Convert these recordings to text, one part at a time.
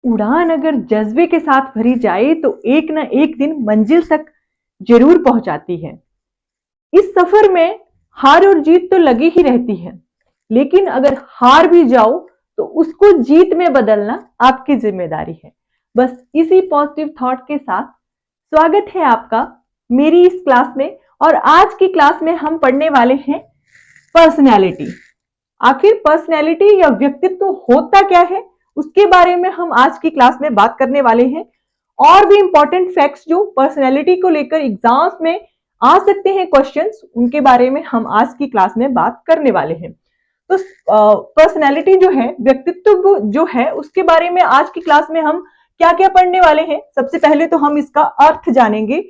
उड़ान अगर जज्बे के साथ भरी जाए तो एक न एक दिन मंजिल तक जरूर पहुंचाती है। इस सफर में हार और जीत तो लगी ही रहती है, लेकिन अगर हार भी जाओ तो उसको जीत में बदलना आपकी जिम्मेदारी है। बस इसी पॉजिटिव थॉट के साथ स्वागत है आपका मेरी इस क्लास में। और आज की क्लास में हम पढ़ने वाले हैं पर्सनैलिटी। आखिर पर्सनैलिटी या व्यक्तित्व होता क्या है, उसके बारे में हम आज की क्लास में बात करने वाले हैं। और भी इंपॉर्टेंट फैक्ट्स जो पर्सनैलिटी को लेकर एग्जाम्स में आ सकते हैं क्वेश्चंस, उनके बारे में हम आज की क्लास में बात करने वाले हैं। तो पर्सनैलिटी जो है, व्यक्तित्व जो है, उसके बारे में आज की क्लास में हम क्या क्या पढ़ने वाले हैं। सबसे पहले तो हम इसका अर्थ जानेंगे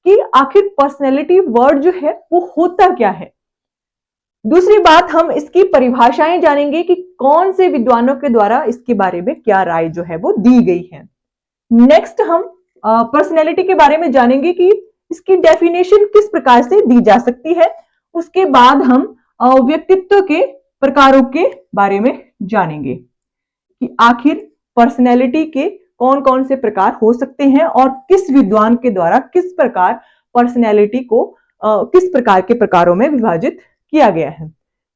कि आखिर पर्सनैलिटी वर्ड जो है वो होता क्या है। दूसरी बात, हम इसकी परिभाषाएं जानेंगे कि कौन से विद्वानों के द्वारा इसके बारे में क्या राय जो है वो दी गई है। नेक्स्ट हम पर्सनैलिटी के बारे में जानेंगे कि इसकी डेफिनेशन किस प्रकार से दी जा सकती है। उसके बाद हम व्यक्तित्व के प्रकारों के बारे में जानेंगे कि आखिर पर्सनैलिटी के कौन कौन से प्रकार हो सकते हैं और किस विद्वान के द्वारा किस प्रकार पर्सनैलिटी को किस प्रकार के प्रकारों में विभाजित किया गया है।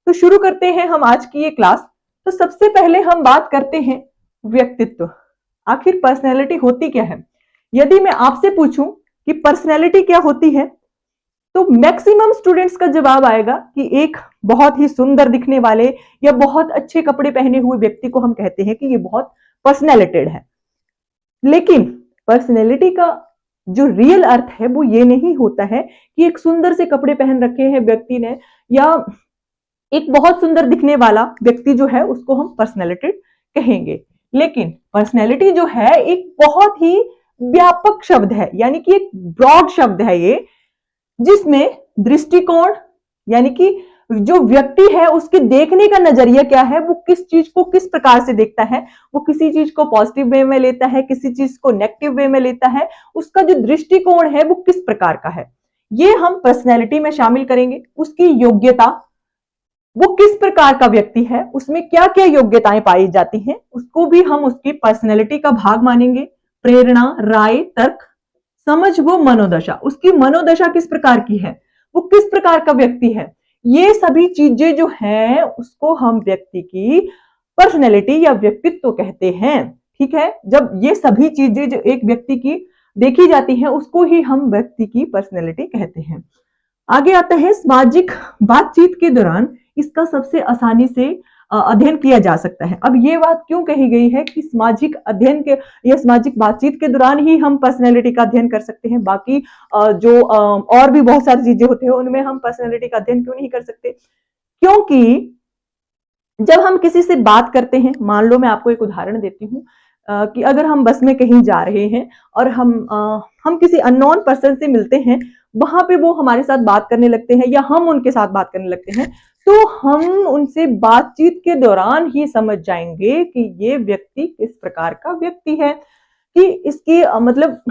तो शुरू करते हैं हम आज की ये क्लास। तो सबसे पहले हम बात करते हैं व्यक्तित्व। आखिर पर्सनैलिटी होती क्या है। यदि मैं आपसे पूछूं कि पर्सनैलिटी क्या होती है, तो मैक्सिमम स्टूडेंट्स का जवाब आएगा कि एक बहुत ही सुंदर दिखने वाले या बहुत अच्छे कपड़े पहने हुए व्यक्ति को हम कहते हैं कि ये बहुत पर्सनैलिटेड है। लेकिन पर्सनैलिटी का जो रियल अर्थ है वो ये नहीं होता है कि एक सुंदर से कपड़े पहन रखे हैं व्यक्ति ने या एक बहुत सुंदर दिखने वाला व्यक्ति जो है उसको हम पर्सनैलिटेड कहेंगे। लेकिन पर्सनैलिटी जो है एक बहुत ही व्यापक शब्द है, यानी कि एक ब्रॉड शब्द है ये, जिसमें दृष्टिकोण यानी कि जो व्यक्ति है उसके देखने का नजरिया क्या है, वो किस चीज को किस प्रकार से देखता है, वो किसी चीज को पॉजिटिव वे में लेता है, किसी चीज को नेगेटिव वे में लेता है, उसका जो दृष्टिकोण है वो किस प्रकार का है, ये हम पर्सनैलिटी में शामिल करेंगे। उसकी योग्यता, वो किस प्रकार का व्यक्ति है, उसमें क्या क्या योग्यताएं पाई जाती हैं, उसको भी हम उसकी पर्सनैलिटी का भाग मानेंगे। प्रेरणा, राय, तर्क, समझ, वो मनोदशा, उसकी मनोदशा किस प्रकार की है, वो किस प्रकार का व्यक्ति है, ये सभी चीजें जो हैं उसको हम व्यक्ति की पर्सनैलिटी या व्यक्तित्व कहते हैं। ठीक है, जब ये सभी चीजें जो एक व्यक्ति की देखी जाती हैं उसको ही हम व्यक्ति की पर्सनैलिटी कहते हैं। आगे आता है सामाजिक बातचीत के दौरान इसका सबसे आसानी से अध्ययन किया जा सकता है। अब ये बात क्यों कही गई है कि सामाजिक अध्ययन के या सामाजिक बातचीत के दौरान ही हम पर्सनैलिटी का अध्ययन कर सकते हैं, बाकी जो और भी बहुत सारी चीजें होती है उनमें हम पर्सनैलिटी का अध्ययन क्यों नहीं कर सकते। क्योंकि जब हम किसी से बात करते हैं, मान लो मैं आपको एक उदाहरण देती हूँ कि अगर हम बस में कहीं जा रहे हैं और हम किसी अननोन पर्सन से मिलते हैं, वहां पे वो हमारे साथ बात करने लगते हैं या हम उनके साथ बात करने लगते हैं, तो हम उनसे बातचीत के दौरान ही समझ जाएंगे कि ये व्यक्ति किस प्रकार का व्यक्ति है, कि इसकी मतलब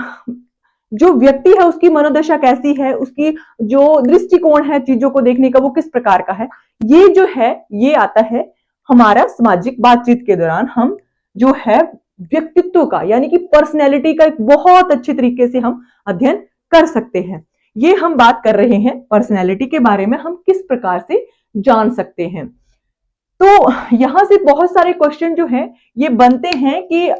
जो व्यक्ति है उसकी मनोदशा कैसी है, उसकी जो दृष्टिकोण है चीजों को देखने का वो किस प्रकार का है। ये जो है ये आता है हमारा सामाजिक बातचीत के दौरान हम जो है व्यक्तित्व का यानी कि पर्सनैलिटी का एक बहुत अच्छे तरीके से हम अध्ययन कर सकते हैं। ये हम बात कर रहे हैं पर्सनैलिटी के बारे में, हम किस प्रकार से जान सकते हैं। तो यहां से बहुत सारे क्वेश्चन जो हैं ये बनते हैं कि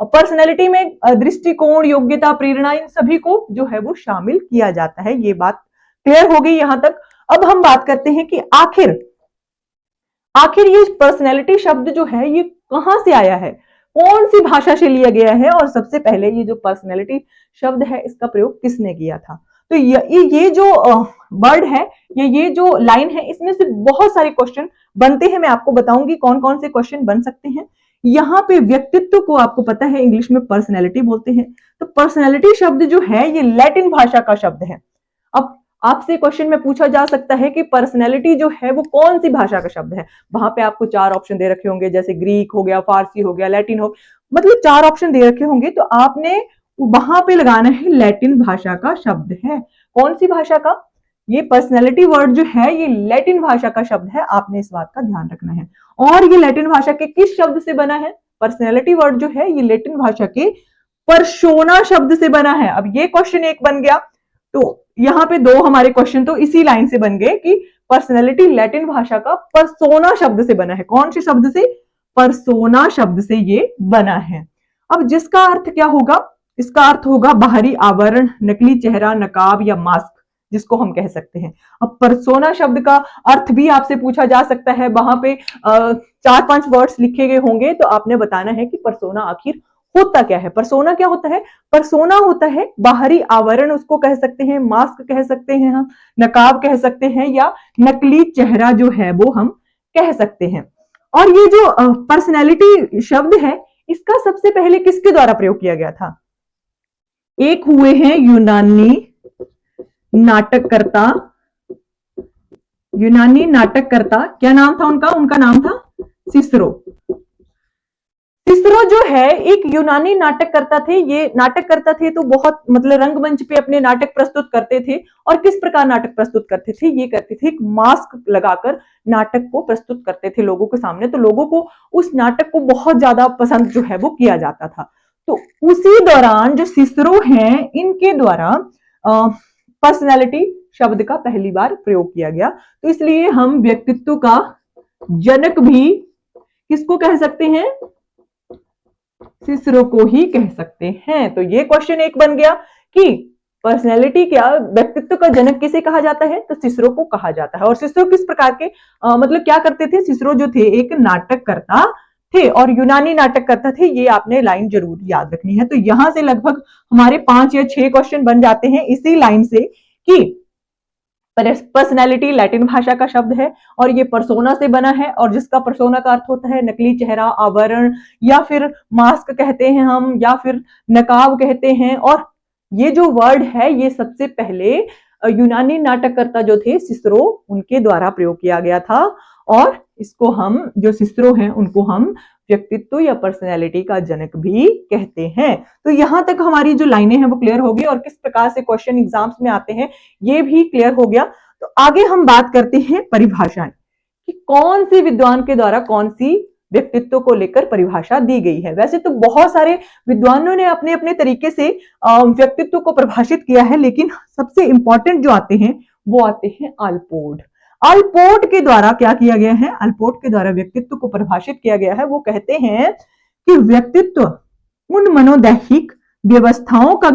पर्सनैलिटी में दृष्टिकोण, योग्यता, प्रेरणा, इन सभी को जो है वो शामिल किया जाता है। ये बात क्लियर हो गई यहां तक। अब हम बात करते हैं कि आखिर ये पर्सनैलिटी शब्द जो है ये कहां से आया है, कौन सी भाषा से लिया गया है, और सबसे पहले ये जो पर्सनैलिटी शब्द है इसका प्रयोग किसने किया था। तो ये जो वर्ड है या ये जो लाइन है इसमें से बहुत सारे क्वेश्चन बनते हैं। मैं आपको बताऊंगी कौन कौन से क्वेश्चन बन सकते हैं। यहाँ पे व्यक्तित्व को आपको पता है इंग्लिश में पर्सनैलिटी बोलते हैं। तो पर्सनैलिटी शब्द जो है ये लैटिन भाषा का शब्द है। अब आपसे क्वेश्चन में पूछा जा सकता है कि पर्सनैलिटी जो है वो कौन सी भाषा का शब्द है। वहां पे आपको 4 ऑप्शन दे रखे होंगे, जैसे ग्रीक हो गया, फारसी हो गया, लैटिन हो, मतलब 4 ऑप्शन दे रखे होंगे, तो आपने वहां पे लगाना है लैटिन भाषा का शब्द है। कौन सी भाषा का, ये पर्सनैलिटी वर्ड जो है ये लैटिन भाषा का शब्द है, आपने इस बात का ध्यान रखना है। और ये लैटिन भाषा के किस शब्द से बना है, पर्सनैलिटी वर्ड जो है ये लैटिन भाषा के पर्सोना शब्द से बना है। अब ये क्वेश्चन एक बन गया, तो यहाँ पे दो हमारे क्वेश्चन तो इसी लाइन से बन गए कि पर्सनैलिटी लैटिन भाषा का पर्सोना शब्द से बना है। कौन से शब्द से? पर्सोना शब्द से ये बना है। अब जिसका अर्थ क्या होगा? इसका अर्थ होगा बाहरी आवरण, नकली चेहरा, नकाब या मास्क, जिसको हम कह सकते हैं। अब पर्सोना शब्द का अर्थ भी आपसे पूछा जा सकता है, वहां पे 4-5 वर्ड्स लिखे गए होंगे तो आपने बताना है कि पर्सोना आखिर होता क्या है। पर्सोना क्या होता है? पर्सोना होता है बाहरी आवरण, उसको कह सकते हैं, मास्क कह सकते हैं हम, नकाब कह सकते हैं, या नकली चेहरा जो है वो हम कह सकते हैं। और ये जो पर्सनैलिटी शब्द है इसका सबसे पहले किसके द्वारा प्रयोग किया गया था? एक हुए हैं यूनानी नाटककर्ता। यूनानी नाटककर्ता, क्या नाम था उनका? उनका नाम था सिसरो। सिसरो जो है एक यूनानी नाटककर्ता थे। ये नाटककर्ता थे तो बहुत मतलब रंगमंच पे अपने नाटक प्रस्तुत करते थे। और किस प्रकार नाटक प्रस्तुत करते थे? ये करते थे एक मास्क लगाकर नाटक को प्रस्तुत करते थे लोगों के सामने, तो लोगों को उस नाटक को बहुत ज्यादा पसंद जो है वो किया जाता था। तो उसी दौरान जो सिसरो हैं इनके द्वारा पर्सनैलिटी शब्द का पहली बार प्रयोग किया गया। तो इसलिए हम व्यक्तित्व का जनक भी किसको कह सकते हैं? सिसरो को ही कह सकते हैं। तो ये क्वेश्चन एक बन गया कि पर्सनैलिटी क्या, व्यक्तित्व का जनक किसे कहा जाता है? तो सिसरो को कहा जाता है। और सिसरो किस प्रकार के मतलब क्या करते थे? सिसरो जो थे एक नाटककर्ता थे और यूनानी नाटककर्ता थे। ये आपने लाइन जरूर याद रखनी है। तो यहां से लगभग हमारे 5 या 6 क्वेश्चन बन जाते हैं इसी लाइन से कि पर्सनैलिटी लैटिन भाषा का शब्द है और ये पर्सोना से बना है, और जिसका पर्सोना का अर्थ होता है नकली चेहरा, आवरण, या फिर मास्क कहते हैं हम, या फिर नकाब कहते हैं। और ये जो वर्ड है ये सबसे पहले यूनानी नाटककर्ता जो थे सिसरो, उनके द्वारा प्रयोग किया गया था। और इसको हम, जो सिसरो हैं उनको हम व्यक्तित्व या पर्सनैलिटी का जनक भी कहते हैं। तो यहां तक हमारी जो लाइनें हैं वो क्लियर होगी और किस प्रकार से क्वेश्चन एग्जाम्स में आते हैं ये भी क्लियर हो गया। तो आगे हम बात करते हैं परिभाषाएं कि कौन सी विद्वान के द्वारा कौन सी व्यक्तित्व को लेकर परिभाषा दी गई है। वैसे तो बहुत सारे विद्वानों ने अपने अपने तरीके से व्यक्तित्व को परिभाषित किया है, लेकिन सबसे इंपॉर्टेंट जो आते हैं वो आते हैं अल्पोर्ट। अल्पोर्ट के द्वारा क्या किया गया है? अल्पोर्ट के द्वारा व्यक्तित्व को परिभाषित किया गया है। वो कहते हैं कि व्यक्तित्व उन मनोदैहिक व्यवस्थाओं का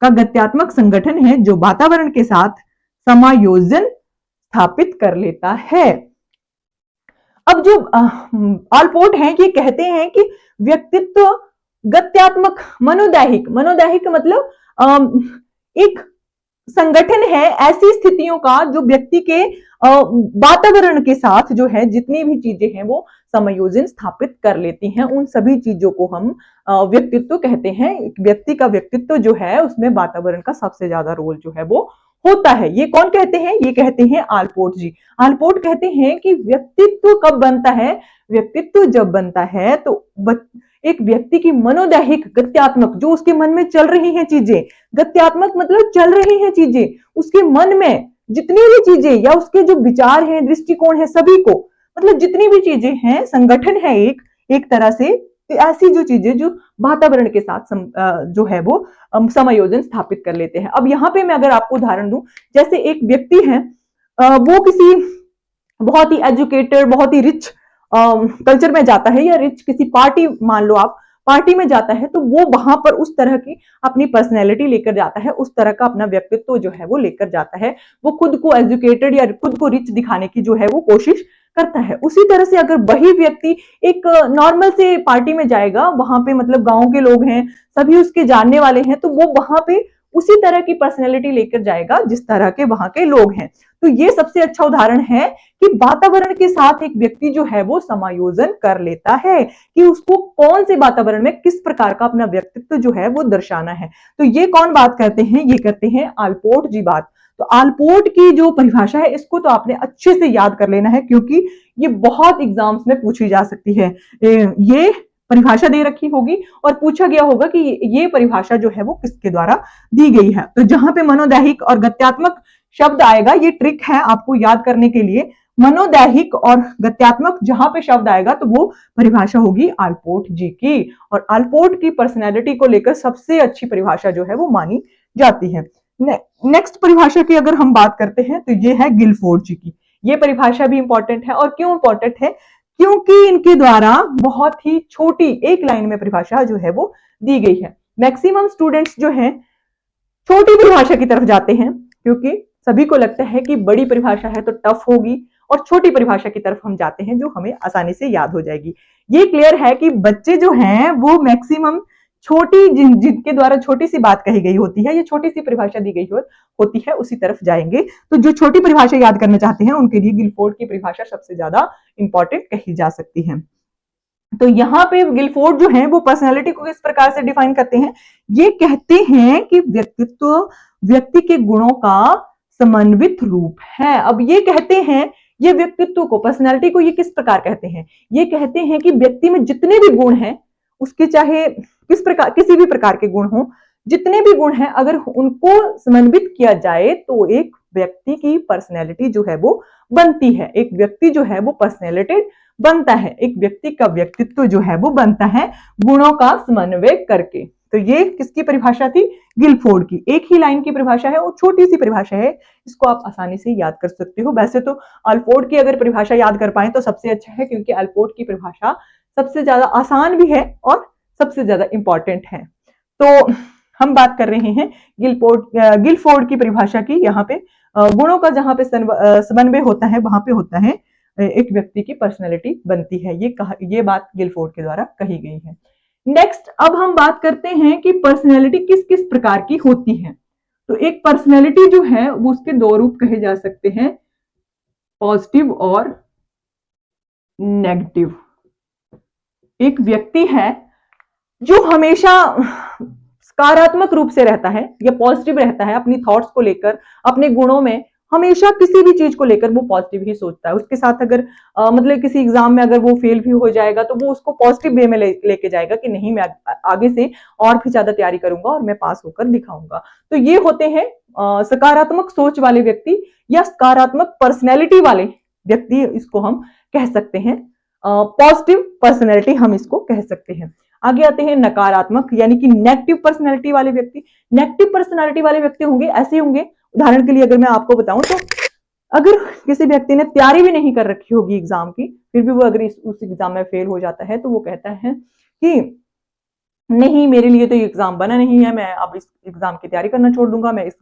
गत्यात्मक संगठन है जो वातावरण के साथ समायोजन स्थापित कर लेता है। अब जो अल्पोर्ट हैं ये कहते हैं कि व्यक्तित्व गत्यात्मक, मनोदैहिक, मनोदैहिक मतलब एक संगठन है ऐसी स्थितियों का जो व्यक्ति के वातावरण के साथ जो है जितनी भी चीजें हैं वो समायोजन स्थापित कर लेती हैं। उन सभी चीजों को हम व्यक्तित्व कहते हैं। व्यक्ति का व्यक्तित्व जो है उसमें वातावरण का सबसे ज्यादा रोल जो है वो होता है। ये कौन कहते हैं? ये कहते हैं अल्पोर्ट जी। अल्पोर्ट कहते हैं कि व्यक्तित्व कब बनता है? व्यक्तित्व जब बनता है तो एक व्यक्ति की मनोदैहिक, गत्यात्मक, जो उसके मन में चल रही हैं चीजें, गत्यात्मक मतलब चल रही हैं चीजें, उसके मन में जितनी भी चीजें या उसके जो विचार हैं, दृष्टिकोण है, सभी को मतलब जितनी भी चीजें हैं, संगठन है एक तरह से ऐसी जो चीजें जो वातावरण के साथ जो है वो समायोजन स्थापित कर लेते हैं। अब यहाँ पे मैं अगर आपको उदाहरण दूं, जैसे एक व्यक्ति है वो किसी बहुत ही एजुकेटेड, बहुत ही रिच कल्चर में जाता है, या रिच किसी पार्टी, मान लो आप पार्टी में जाता है, तो वो वहां पर उस तरह की अपनी पर्सनैलिटी लेकर जाता है, उस तरह का अपना व्यक्तित्व जो है वो लेकर जाता है। वो खुद को एजुकेटेड या खुद को रिच दिखाने की जो है वो कोशिश करता है। उसी तरह से अगर वही व्यक्ति एक नॉर्मल से पार्टी में जाएगा, वहां पे मतलब गांव के लोग हैं, सभी उसके जानने वाले हैं, तो वो वहां पे उसी तरह की पर्सनैलिटी लेकर जाएगा जिस तरह के वहां के लोग हैं। तो ये सबसे अच्छा उदाहरण है कि वातावरण के साथ एक व्यक्ति जो है वो समायोजन कर लेता है कि उसको कौन से वातावरण में किस प्रकार का अपना व्यक्तित्व जो है वो दर्शाना है। तो ये कौन बात करते हैं? ये करते हैं अल्पोर्ट जी बात। तो अल्पोर्ट की जो परिभाषा है इसको तो आपने अच्छे से याद कर लेना है, क्योंकि ये बहुत एग्जाम्स में पूछी जा सकती है। ये परिभाषा दे रखी होगी और पूछा गया होगा कि ये परिभाषा जो है वो किसके द्वारा दी गई है। तो जहां पे मनोदैहिक और गत्यात्मक शब्द आएगा, ये ट्रिक है आपको याद करने के लिए, मनोदैहिक और गत्यात्मक जहां पे शब्द आएगा तो वो परिभाषा होगी आलपोर्ट जी की, और आलपोर्ट की पर्सनैलिटी को लेकर सबसे अच्छी परिभाषा जो है वो मानी जाती है। नेक्स्ट परिभाषा की अगर हम बात करते हैं तो ये है गिलफोर्ड जी की। ये परिभाषा भी इंपॉर्टेंट है, और क्यों इंपॉर्टेंट है, क्योंकि इनके द्वारा बहुत ही छोटी एक लाइन में परिभाषा जो है वो दी गई है। मैक्सिमम स्टूडेंट्स जो हैं छोटी परिभाषा की तरफ जाते हैं, क्योंकि सभी को लगता है कि बड़ी परिभाषा है तो टफ होगी, और छोटी परिभाषा की तरफ हम जाते हैं जो हमें आसानी से याद हो जाएगी। ये क्लियर है कि बच्चे जो हैं वो मैक्सिमम छोटी जिनके द्वारा छोटी सी बात कही गई होती है या छोटी सी परिभाषा दी गई होती है उसी तरफ जाएंगे। तो जो छोटी परिभाषा याद करना चाहते हैं उनके लिए गिलफोर्ड की परिभाषा सबसे ज्यादा इंपॉर्टेंट कही जा सकती है। तो यहाँ पे गिलफोर्ड जो है वो पर्सनैलिटी को किस प्रकार से डिफाइन करते हैं, ये कहते हैं कि व्यक्तित्व व्यक्ति के गुणों का समन्वित रूप है। अब ये कहते हैं, ये व्यक्तित्व को, पर्सनैलिटी को ये किस प्रकार कहते हैं, ये कहते हैं कि व्यक्ति में जितने भी गुण हैं, उसके चाहे किसी भी प्रकार के गुण हो, जितने भी गुण हैं, अगर उनको समन्वित किया जाए तो एक व्यक्ति की पर्सनैलिटी जो है वो बनती है। एक व्यक्ति जो है वो पर्सनैलिटेड बनता है, एक व्यक्ति का व्यक्तित्व जो है वो बनता है गुणों का समन्वय करके। तो ये किसकी परिभाषा थी, गिलफोर्ड की। एक ही लाइन की परिभाषा है और छोटी सी परिभाषा है, इसको आप आसानी से याद कर सकते हो। वैसे तो आलपोर्ट की अगर परिभाषा याद कर पाए तो सबसे अच्छा है, क्योंकि आलपोर्ट की परिभाषा सबसे ज्यादा आसान भी है और सबसे ज्यादा इंपॉर्टेंट है। तो हम बात कर रहे हैं गिलफोर्ड की परिभाषा की। यहाँ पे गुणों का जहां पे समन्वय होता है वहां पे होता है एक व्यक्ति की पर्सनैलिटी बनती है। ये बात गिलफोर्ड के द्वारा कही गई है। नेक्स्ट अब हम बात करते हैं कि पर्सनैलिटी किस किस प्रकार की होती है। तो एक पर्सनैलिटी जो है वो उसके दो रूप कहे जा सकते हैं, पॉजिटिव और नेगेटिव। एक व्यक्ति है जो हमेशा सकारात्मक रूप से रहता है या पॉजिटिव रहता है, अपनी थॉट्स को लेकर, अपने गुणों में हमेशा किसी भी चीज को लेकर वो पॉजिटिव ही सोचता है। उसके साथ अगर मतलब किसी एग्जाम में अगर वो फेल भी हो जाएगा तो वो उसको पॉजिटिव वे में लेके जाएगा कि नहीं, मैं आगे से और भी ज्यादा तैयारी करूंगा और मैं पास होकर दिखाऊंगा। तो ये होते हैं सकारात्मक सोच वाले व्यक्ति या सकारात्मक पर्सनैलिटी वाले व्यक्ति, इसको हम कह सकते हैं पॉजिटिव पर्सनैलिटी, हम इसको कह सकते हैं। आगे आते हैं नकारात्मक यानी कि नेगेटिव पर्सनैलिटी वाले व्यक्ति। नेगेटिव पर्सनैलिटी वाले व्यक्ति होंगे, ऐसे होंगे, उदाहरण के लिए अगर मैं आपको बताऊं तो अगर किसी व्यक्ति ने तैयारी भी नहीं कर रखी होगी एग्जाम की, फिर भी वो अगर उस एग्जाम में फेल हो जाता है तो वो कहता है कि नहीं, मेरे लिए तो ये एग्जाम बना नहीं है, मैं अब इस एग्जाम की तैयारी करना छोड़ दूंगा, मैं इस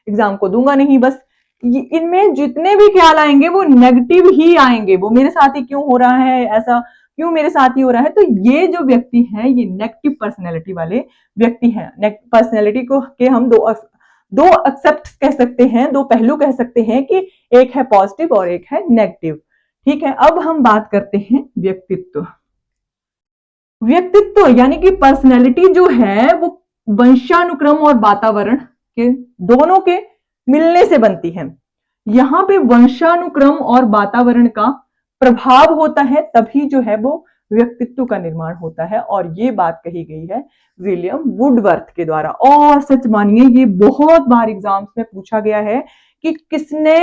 एग्जाम को दूंगा नहीं। बस इनमें जितने भी ख्याल आएंगे वो नेगेटिव ही आएंगे, वो मेरे साथ ही क्यों हो रहा है, ऐसा क्यों मेरे साथ ही हो रहा है। तो ये जो व्यक्ति है ये नेगेटिव पर्सनैलिटी वाले व्यक्ति हैं। पर्सनैलिटी को के हम दो एक्सेप्ट कह सकते हैं, दो पहलू कह सकते हैं कि एक है पॉजिटिव और एक है नेगेटिव। ठीक है, अब हम बात करते हैं व्यक्तित्व। व्यक्तित्व यानी कि पर्सनैलिटी जो है वो वंशानुक्रम और वातावरण के दोनों के मिलने से बनती है। यहाँ पे वंशानुक्रम और वातावरण का प्रभाव होता है, तभी जो है वो व्यक्तित्व का निर्माण होता है, और ये बात कही गई है विलियम वुडवर्थ के द्वारा। और सच मानिए ये बहुत बार एग्जाम्स में पूछा गया है कि किसने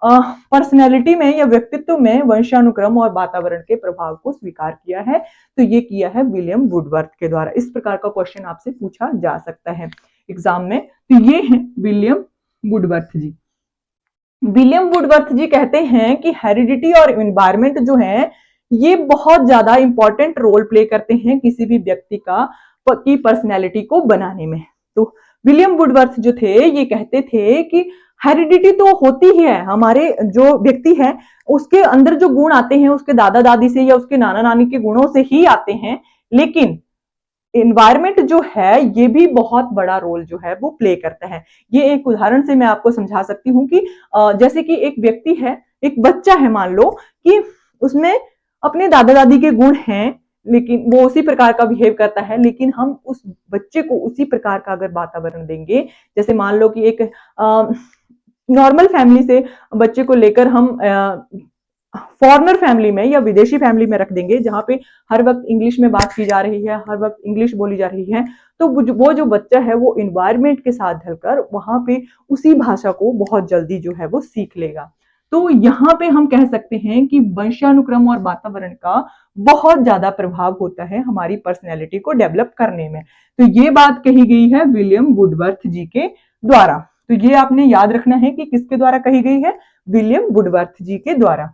पर्सनैलिटी में या व्यक्तित्व में वंशानुक्रम और वातावरण के प्रभाव को स्वीकार किया है, तो ये किया है विलियम वुडवर्थ के द्वारा। इस प्रकार का क्वेश्चन आपसे पूछा जा सकता है एग्जाम में। तो ये है विलियम वुडवर्थ जी। विलियम वुडवर्थ जी कहते हैं कि हेरिडिटी और एनवायरनमेंट जो है ये बहुत ज्यादा इंपॉर्टेंट रोल प्ले करते हैं किसी भी व्यक्ति की पर्सनैलिटी को बनाने में। तो विलियम वुडवर्थ जो थे ये कहते थे कि हेरिडिटी तो होती ही है, हमारे जो व्यक्ति है उसके अंदर जो गुण आते हैं उसके दादा दादी से या उसके नाना नानी के गुणों से ही आते हैं, लेकिन एनवायरमेंट जो है ये भी बहुत बड़ा रोल जो है वो प्ले करता है। ये एक उदाहरण से मैं आपको समझा सकती हूँ कि जैसे कि एक व्यक्ति है, एक बच्चा है, मान लो कि उसमें अपने दादा दादी के गुण हैं, लेकिन वो उसी प्रकार का बिहेव करता है, लेकिन हम उस बच्चे को उसी प्रकार का अगर वातावरण देंगे, जैसे मान लो कि एक नॉर्मल फैमिली से बच्चे को लेकर हम फॉरेनर फैमिली में या विदेशी फैमिली में रख देंगे जहां पे हर वक्त इंग्लिश में बात की जा रही है, हर वक्त इंग्लिश बोली जा रही है, तो वो जो बच्चा है वो एनवायरनमेंट के साथ ढलकर वहां पे उसी भाषा को बहुत जल्दी जो है वो सीख लेगा। तो यहाँ पे हम कह सकते हैं कि वंशानुक्रम और वातावरण का बहुत ज्यादा प्रभाव होता है हमारी पर्सनैलिटी को डेवलप करने में। तो ये बात कही गई है विलियम वुडवर्थ जी के द्वारा। तो ये आपने याद रखना है कि किसके द्वारा कही गई है, विलियम वुडवर्थ जी के द्वारा।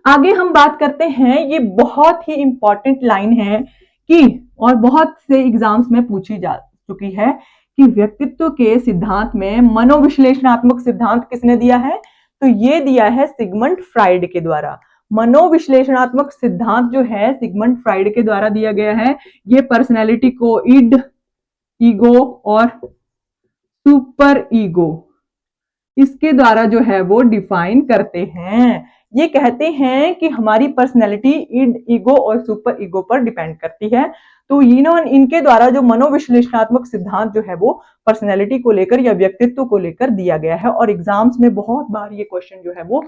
आगे हम बात करते हैं, ये बहुत ही इंपॉर्टेंट लाइन है कि और बहुत से एग्जाम्स में पूछी जा चुकी है कि व्यक्तित्व के सिद्धांत में मनोविश्लेषणात्मक सिद्धांत किसने दिया है, तो ये दिया है सिगमंड फ्राइड के द्वारा। मनोविश्लेषणात्मक सिद्धांत जो है सिगमंड फ्राइड के द्वारा दिया गया है। ये पर्सनैलिटी को इड, ईगो और सुपर ईगो इसके द्वारा जो है वो डिफाइन करते हैं। ये कहते हैं कि हमारी पर्सनैलिटी इड, ईगो और सुपर ईगो पर डिपेंड करती है। तो इनके द्वारा जो मनोविश्लेषणात्मक सिद्धांत जो है वो पर्सनैलिटी को लेकर या व्यक्तित्व को लेकर दिया गया है, और एग्जाम्स में बहुत बार ये क्वेश्चन जो है वो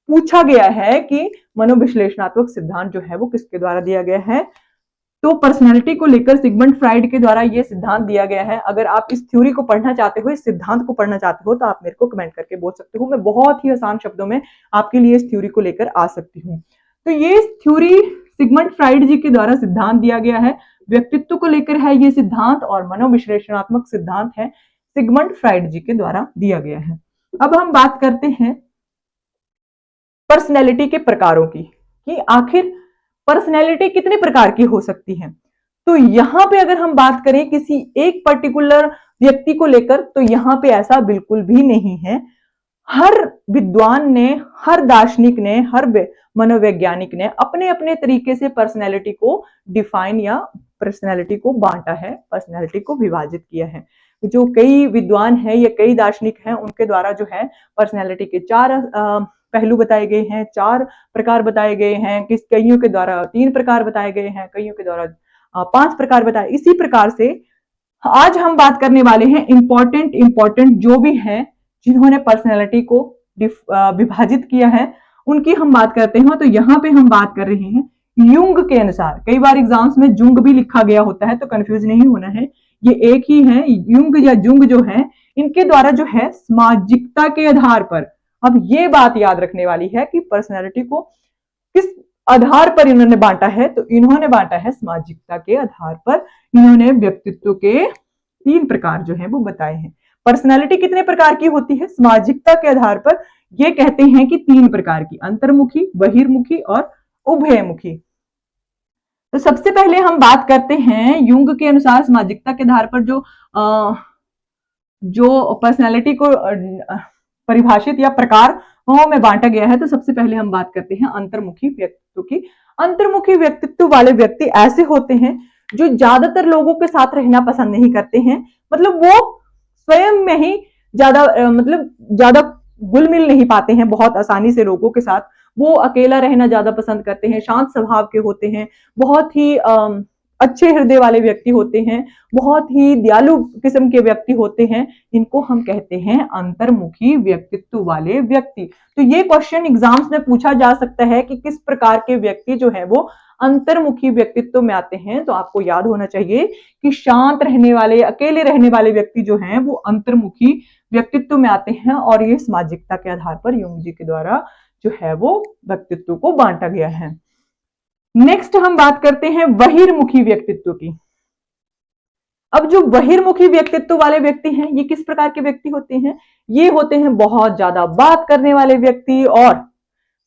पूछा गया है कि मनोविश्लेषणात्मक सिद्धांत जो है वो किसके द्वारा दिया गया है। तो पर्सनैलिटी को लेकर सिगमंड फ्राइड के द्वारा ये सिद्धांत दिया गया है। अगर आप इस थ्योरी को पढ़ना चाहते हो, इस सिद्धांत को पढ़ना चाहते हो, तो आप मेरे को कमेंट करके बोल सकते हो। मैं बहुत ही आसान शब्दों में आपके लिए इस थ्योरी को लेकर आ सकती हूँ। तो ये थ्योरी सिगमंड फ्राइड जी के द्वारा सिद्धांत दिया गया है, व्यक्तित्व को लेकर है ये सिद्धांत, और मनोविश्लेषणात्मक सिद्धांत है सिगमंड फ्राइड जी के द्वारा दिया गया है। अब हम बात करते हैं पर्सनैलिटी के प्रकारों की, कि आखिर पर्सनैलिटी कितने प्रकार की हो सकती है। तो यहां पे अगर हम बात करें किसी एक पर्टिकुलर व्यक्ति को लेकर, तो यहां पे ऐसा बिल्कुल भी नहीं है। हर विद्वान ने, हर दार्शनिक ने, हर मनोवैज्ञानिक ने अपने अपने तरीके से पर्सनैलिटी को डिफाइन या पर्सनैलिटी को बांटा है, पर्सनैलिटी को विभाजित किया है। जो कई विद्वान है या कई दार्शनिक हैं, उनके द्वारा जो है पर्सनैलिटी के 4 पहलू बताए गए हैं, 4 प्रकार बताए गए हैं। कईयों के द्वारा 3 प्रकार बताए गए हैं, कईयों के द्वारा 5 प्रकार बताए। इसी प्रकार से आज हम बात करने वाले हैं इंपॉर्टेंट जो भी हैं जिन्होंने पर्सनैलिटी को विभाजित किया है, उनकी हम बात करते हैं। तो यहाँ पे हम बात कर रहे हैं युंग के अनुसार। कई बार एग्जाम्स में जुंग भी लिखा गया होता है, तो कंफ्यूज नहीं होना है, ये एक ही है। युंग या जुंग जो है, इनके द्वारा जो है सामाजिकता के आधार पर, अब ये बात याद रखने वाली है कि पर्सनैलिटी को किस आधार पर इन्होंने बांटा है, तो इन्होंने बांटा है सामाजिकता के आधार पर। इन्होंने व्यक्तित्व के 3 प्रकार जो है वो बताए हैं। पर्सनैलिटी कितने प्रकार की होती है सामाजिकता के आधार पर, ये कहते हैं कि 3 प्रकार की, अंतर्मुखी, बहिर्मुखी और उभयमुखी। तो सबसे पहले हम बात करते हैं युंग के अनुसार सामाजिकता के आधार पर जो पर्सनैलिटी को परिभाषित या प्रकार में बांटा गया है। तो सबसे पहले हम बात करते हैं अंतर्मुखी व्यक्तित्व की। अंतर्मुखी व्यक्तित्व वाले व्यक्ति ऐसे होते हैं जो ज्यादातर लोगों के साथ रहना पसंद नहीं करते हैं, मतलब वो स्वयं में ही ज्यादा घुल मिल नहीं पाते हैं बहुत आसानी से लोगों के साथ। वो अकेला रहना ज्यादा पसंद करते हैं, शांत स्वभाव के होते हैं, बहुत ही अच्छे हृदय वाले व्यक्ति होते हैं, बहुत ही दयालु किस्म के व्यक्ति होते हैं। इनको हम कहते हैं अंतर्मुखी व्यक्तित्व वाले व्यक्ति। तो ये क्वेश्चन एग्जाम्स में पूछा जा सकता है कि किस प्रकार के व्यक्ति जो है वो अंतर्मुखी व्यक्तित्व में आते हैं। तो आपको याद होना चाहिए कि शांत रहने वाले, अकेले रहने वाले व्यक्ति जो हैं वो अंतर्मुखी व्यक्तित्व में आते हैं, और ये सामाजिकता के आधार पर युंग जी के द्वारा जो है वो व्यक्तित्व को बांटा गया है। नेक्स्ट हम बात करते हैं बहिर्मुखी व्यक्तित्व की। अब जो बहिर्मुखी व्यक्तित्व वाले व्यक्ति हैं, ये किस प्रकार के व्यक्ति होते हैं? ये होते हैं बहुत ज्यादा बात करने वाले व्यक्ति, और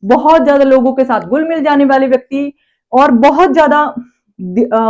बहुत ज्यादा लोगों के साथ घुल मिल जाने वाले व्यक्ति, और बहुत ज्यादा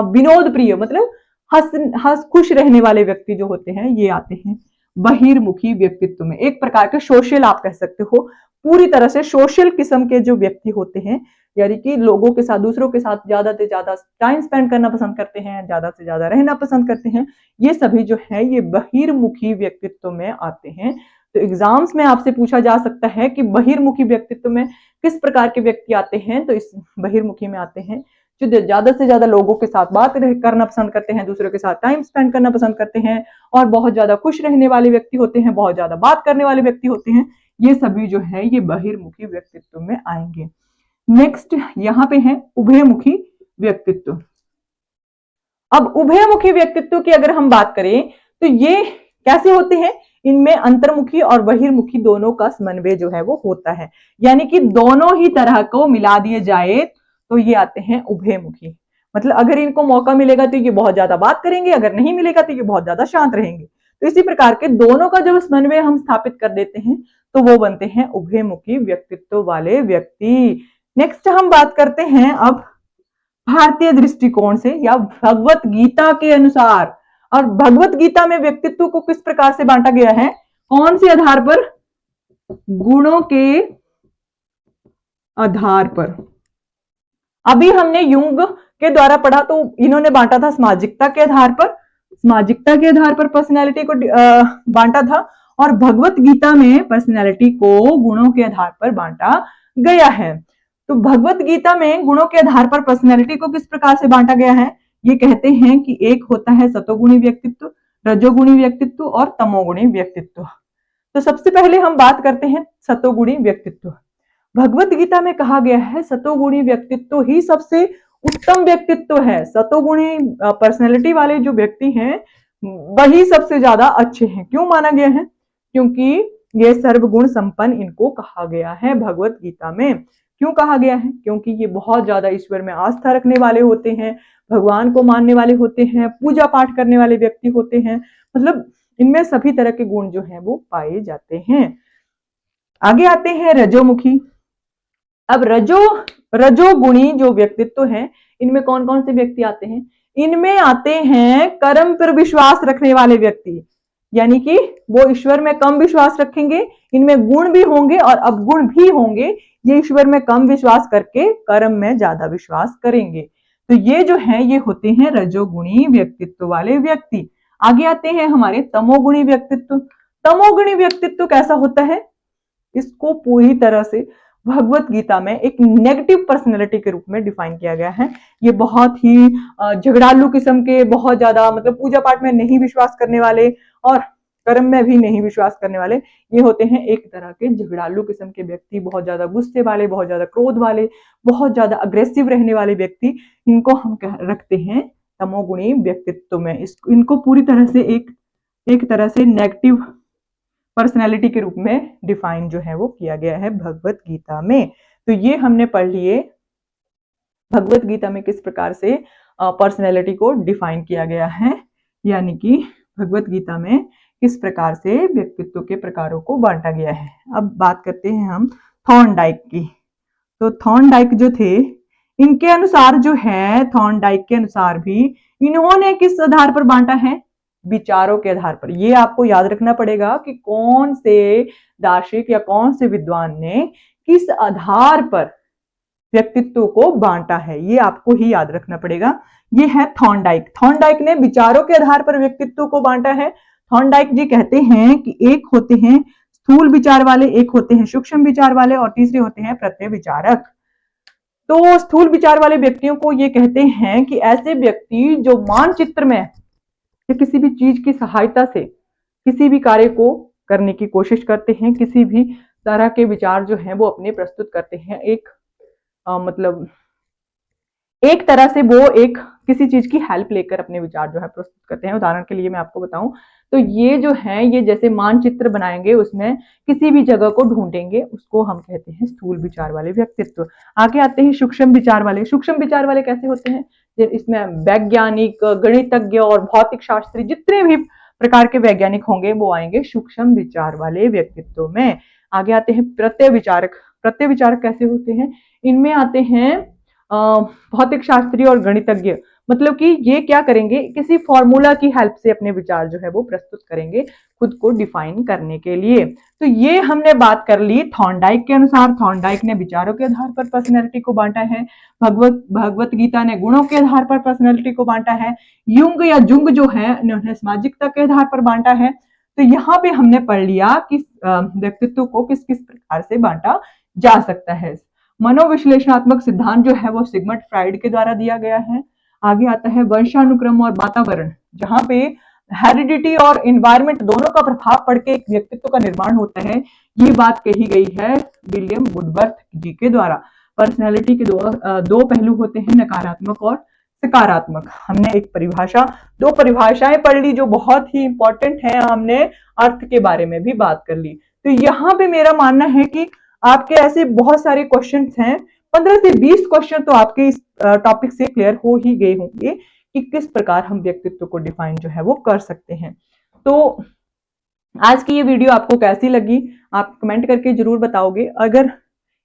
विनोद प्रिय, मतलब हंस खुश रहने वाले व्यक्ति जो होते हैं, ये आते हैं बहिर्मुखी व्यक्तित्व में। एक प्रकार के सोशल आप कह सकते हो, पूरी तरह से सोशल किस्म के जो व्यक्ति होते हैं, यानी कि लोगों के साथ, दूसरों के साथ ज्यादा से ज्यादा टाइम स्पेंड करना पसंद करते हैं, ज्यादा से ज्यादा रहना पसंद करते हैं, ये सभी जो है ये बहिर्मुखी व्यक्तित्व में आते हैं। तो एग्जाम्स में आपसे पूछा जा सकता है कि बहिर्मुखी व्यक्तित्व में किस प्रकार के व्यक्ति आते हैं। तो इस बहिर्मुखी में आते हैं जो ज्यादा से ज्यादा लोगों के साथ बात करना पसंद करते हैं, दूसरों के साथ टाइम स्पेंड करना पसंद करते हैं, और बहुत ज्यादा खुश रहने वाले व्यक्ति होते हैं, बहुत ज्यादा बात करने वाले व्यक्ति होते हैं। ये सभी जो है ये बहिर्मुखी व्यक्तित्व में आएंगे। नेक्स्ट यहाँ पे है उभयमुखी व्यक्तित्व। अब उभयमुखी व्यक्तित्व की अगर हम बात करें तो ये कैसे होते हैं? इनमें अंतर्मुखी और बहिर्मुखी दोनों का समन्वय जो है वो होता है, यानी कि दोनों ही तरह को मिला दिए जाए तो ये आते हैं उभयमुखी। मतलब अगर इनको मौका मिलेगा तो ये बहुत ज्यादा बात करेंगे, अगर नहीं मिलेगा तो ये बहुत ज्यादा शांत रहेंगे। तो इसी प्रकार के दोनों का जब समन्वय हम स्थापित कर देते हैं तो वो बनते हैं उभयमुखी व्यक्तित्व वाले व्यक्ति। नेक्स्ट हम बात करते हैं अब भारतीय दृष्टिकोण से या भगवत गीता के अनुसार। और भगवत गीता में व्यक्तित्व को किस प्रकार से बांटा गया है, कौन से आधार पर, गुणों के आधार पर। अभी हमने युंग के द्वारा पढ़ा तो इन्होंने बांटा था सामाजिकता के आधार पर, सामाजिकता के आधार पर पर्सनैलिटी को बांटा था, और भगवत गीता में पर्सनैलिटी को गुणों के आधार पर बांटा गया है। तो भगवत गीता में गुणों के आधार पर पर्सनैलिटी को किस प्रकार से बांटा गया है, ये कहते हैं कि एक होता है सतोगुणी व्यक्तित्व, रजोगुणी व्यक्तित्व और तमोगुणी व्यक्तित्व। तो सबसे पहले हम बात करते हैं सतोगुणी व्यक्तित्व। भगवत गीता में कहा गया है सतोगुणी व्यक्तित्व ही सबसे उत्तम व्यक्तित्व है। सतोगुणी पर्सनैलिटी वाले जो व्यक्ति हैं वही सबसे ज्यादा अच्छे हैं। क्यों माना गया है, क्योंकि ये सर्वगुण संपन्न इनको कहा गया है भगवत गीता में। क्यों कहा गया है, क्योंकि ये बहुत ज्यादा ईश्वर में आस्था रखने वाले होते हैं, भगवान को मानने वाले होते हैं, पूजा पाठ करने वाले व्यक्ति होते हैं। मतलब इनमें सभी तरह के गुण जो हैं वो पाए जाते हैं। आगे आते हैं रजोमुखी। अब रजोगुणी जो व्यक्तित्व है इनमें कौन कौन से व्यक्ति आते हैं, इनमें आते हैं कर्म पर विश्वास रखने वाले व्यक्ति, यानी कि वो ईश्वर में कम विश्वास रखेंगे, इनमें गुण भी होंगे और अवगुण भी होंगे। ये ईश्वर में कम विश्वास करके कर्म में ज्यादा विश्वास करेंगे। तो ये जो है ये होते हैं रजोगुणी व्यक्तित्व वाले व्यक्ति। आगे आते हैं हमारे तमोगुणी व्यक्तित्व। तमोगुणी व्यक्तित्व कैसा होता है, इसको पूरी तरह से भगवत गीता में एक नेगेटिव पर्सनैलिटी के रूप में डिफाइन किया गया है। ये बहुत ही झगड़ालू किस्म के, बहुत ज्यादा मतलब पूजा पाठ में नहीं विश्वास करने वाले और कर्म में भी नहीं विश्वास करने वाले, ये होते हैं एक तरह के झगड़ालू किस्म के व्यक्ति, बहुत ज्यादा गुस्से वाले, बहुत ज्यादा क्रोध वाले, बहुत ज्यादा अग्रेसिव रहने वाले व्यक्ति, इनको हम रखते हैं तमोगुणी व्यक्तित्व में। इनको पूरी तरह से एक तरह से नेगेटिव पर्सनैलिटी के रूप में डिफाइन जो है वो किया गया है भगवत गीता में। तो ये हमने पढ़ लिए भगवत गीता में किस प्रकार से पर्सनैलिटी को डिफाइन किया गया है, यानी कि भगवत गीता में किस प्रकार से व्यक्तित्व के प्रकारों को बांटा गया है। अब बात करते हैं हम थॉर्नडाइक की। तो थॉर्नडाइक जो थे, इनके अनुसार जो है, थॉर्नडाइक के अनुसार भी इन्होंने किस आधार पर बांटा है, विचारों के आधार पर। ये आपको याद रखना पड़ेगा कि कौन से दार्शनिक या कौन से विद्वान ने किस आधार पर व्यक्तित्व को बांटा है, ये आपको ही याद रखना पड़ेगा। ये है थॉर्नडाइक। थॉर्नडाइक ने विचारों के आधार पर व्यक्तित्व को बांटा है। थॉर्नडाइक जी कहते हैं कि एक होते हैं स्थूल विचार वाले, एक होते हैं सूक्ष्म विचार वाले और तीसरे होते हैं प्रत्यय विचारक। तो स्थूल विचार वाले व्यक्तियों को ये कहते हैं कि ऐसे व्यक्ति जो मानचित्र में या किसी भी चीज की सहायता से किसी भी कार्य को करने की कोशिश करते हैं, किसी भी तरह के विचार जो हैं वो अपने प्रस्तुत करते हैं। मतलब एक तरह से वो एक किसी चीज की हेल्प लेकर अपने विचार जो है प्रस्तुत करते हैं। उदाहरण के लिए मैं आपको बताऊं तो ये जो है, ये जैसे मानचित्र बनाएंगे, उसमें किसी भी जगह को ढूंढेंगे, उसको हम कहते हैं स्थूल विचार वाले व्यक्तित्व। आगे आते हैं सूक्ष्म विचार वाले। सूक्ष्म विचार वाले कैसे होते हैं, इसमें वैज्ञानिक, गणितज्ञ और भौतिक शास्त्री, जितने भी प्रकार के वैज्ञानिक होंगे वो आएंगे सूक्ष्म विचार वाले व्यक्तित्व में। आगे आते हैं प्रत्यय विचारक। प्रत्यय विचारक कैसे होते हैं, इनमें आते हैं भौतिक शास्त्री और गणितज्ञ। मतलब कि ये क्या करेंगे, किसी फॉर्मूला की हेल्प से अपने विचार जो है वो प्रस्तुत करेंगे खुद को डिफाइन करने के लिए। तो ये हमने बात कर ली थॉर्नडाइक के अनुसार। थॉर्नडाइक ने विचारों के आधार पर पर्सनैलिटी को बांटा है। भगवत गीता ने गुणों के आधार पर पर्सनैलिटी को बांटा है। युंग या जुंग जो है इन्होंने सामाजिकता के आधार पर बांटा है। तो यहाँ पे हमने पढ़ लिया कि व्यक्तित्व को किस किस प्रकार से बांटा जा सकता है। मनोविश्लेषणात्मक सिद्धांत जो है वो सिगमंड फ्राइड के द्वारा दिया गया है। आगे आता है वंशानुक्रम और वातावरण, जहां पे हेरिडिटी और एनवायरनमेंट दोनों का प्रभाव पड़ के एक व्यक्तित्व का निर्माण होता है। ये बात कही गई है विलियम वुडवर्थ जी के द्वारा। पर्सनैलिटी के दो पहलू होते हैं, नकारात्मक और सकारात्मक। हमने एक परिभाषा, दो परिभाषाएं पढ़ ली जो बहुत ही इंपॉर्टेंट है। हमने अर्थ के बारे में भी बात कर ली। तो यहाँ पे मेरा मानना है कि आपके ऐसे बहुत सारे क्वेश्चंस हैं, 15 से 20 क्वेश्चन तो आपके इस टॉपिक से क्लियर हो ही गए होंगे कि किस प्रकार हम व्यक्तित्व को डिफाइन जो है वो कर सकते हैं। तो आज की ये वीडियो आपको कैसी लगी आप कमेंट करके जरूर बताओगे। अगर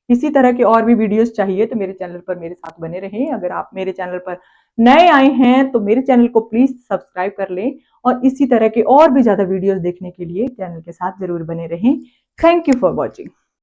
इसी तरह के और भी वीडियोस चाहिए तो मेरे चैनल पर मेरे साथ बने रहें। अगर आप मेरे चैनल पर नए आए हैं तो मेरे चैनल को प्लीज सब्सक्राइब कर लें और इसी तरह के और भी ज्यादा वीडियोस देखने के लिए चैनल के साथ जरूर बने रहें। Thank you for watching.